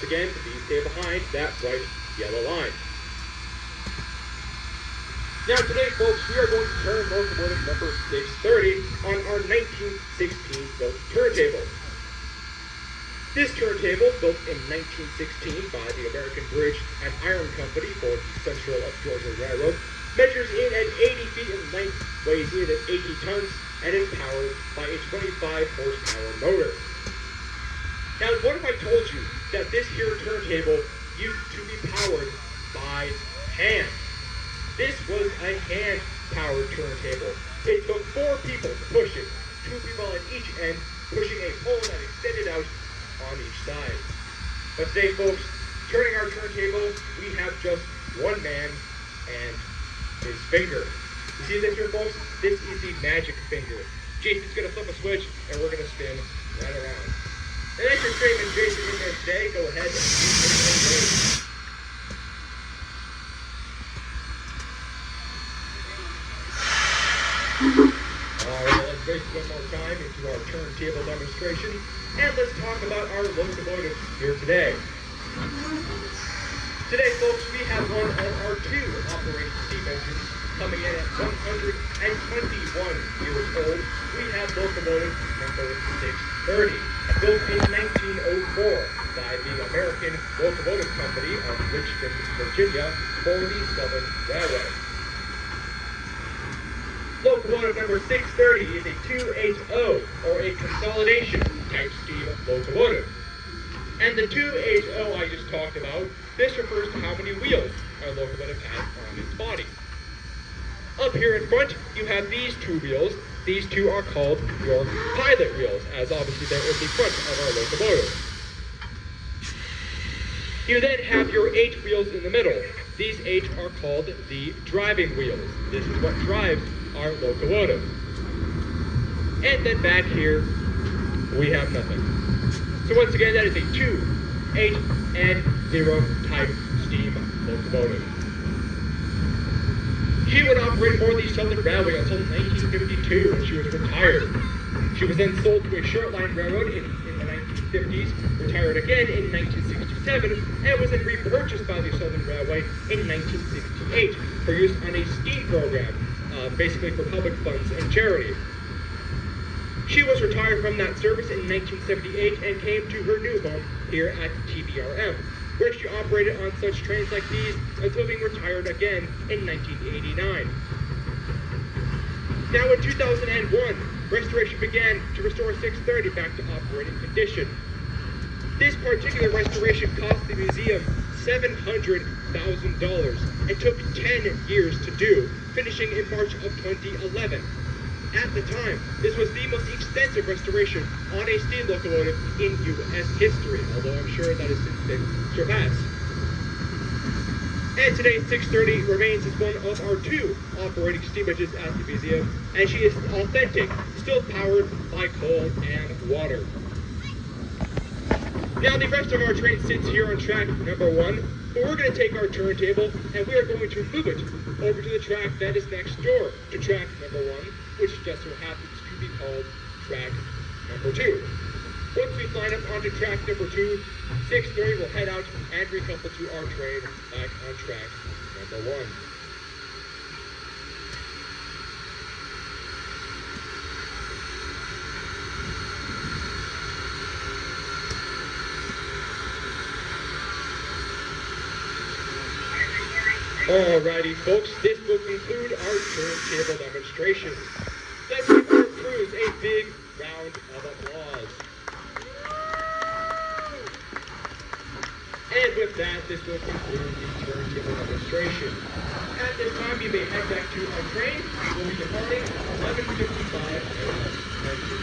Again, please stay behind that bright yellow line. Now today, folks, we are going to turn locomotive number 630 on our 1916 built turntable. This turntable, built in 1916 by the American Bridge and Iron Company for the Central of Georgia Railroad, measures in at 80 feet in length, weighs in at 80 tons, and is powered by a 25 horsepower motor. Now, what if I told you that this here turntable used to be powered by hand? This was a hand-powered turntable. It took 4 people to push it, 2 people at each end, pushing a pole that extended out on each side. But today, folks, turning our turntable, we have just one man and his finger. You see this here, folks? This is the magic finger. Jason's going to flip a switch, and we're going to spin right around. And that's your Straightman Jason in there today. Go ahead and use it. Alright, let's race one more time into our turntable demonstration, and let's talk about our locomotive here today. Today, folks, we have one of our 2 operating steam engines coming in at 121 years old. We have locomotive number 630, built in 1904 by the American Locomotive Company of Richmond, Virginia, for the Southern Railway. Locomotive number 630 is a 280, or a consolidation type steam locomotive. And the 280 I just talked about, this refers to how many wheels our locomotive has on its body. Up here in front, you have these 2 wheels. These 2 are called your pilot wheels, as obviously they're in the front of our locomotive. You then have your 8 wheels in the middle. These 8 are called the driving wheels. This is what drives our locomotive. And then back here, we have nothing. So once again, that is a 2, 8, and 0 type steam locomotive. She would operate for the Southern Railway until 1952 when she was retired. She was then sold to a short line railroad in the 1950s, retired again in 1967, and was then repurchased by the Southern Railway in 1968 for use on a steam program, basically for public funds and charity. She was retired from that service in 1978 and came to her new home here at TBRM, where she operated on such trains like these until being retired again in 1989. Now in 2001, restoration began to restore 630 back to operating condition. This particular restoration cost the museum $700,000 and took 10 years to do, finishing in March of 2011. At the time, this was the most extensive restoration on a steam locomotive in U.S. history, although I'm sure that has since been surpassed. And today, 630 remains as one of our 2 operating steam engines at the museum, and she is authentic, still powered by coal and water. Now, the rest of our train sits here on track number 1, but we're going to take our turntable and we are going to move it over to the track that is next door to track number 1, which just so happens to be called track number 2. Once we line up onto track number 2, 630 will head out and recouple to our train back on track number 1. Alrighty, folks, this will conclude our turntable demonstration. Let's give our crews a big round of applause. And with that, this will conclude the turntable demonstration. At this time, you may head back to our train. We will be departing at 11:55 a.m. Thank you.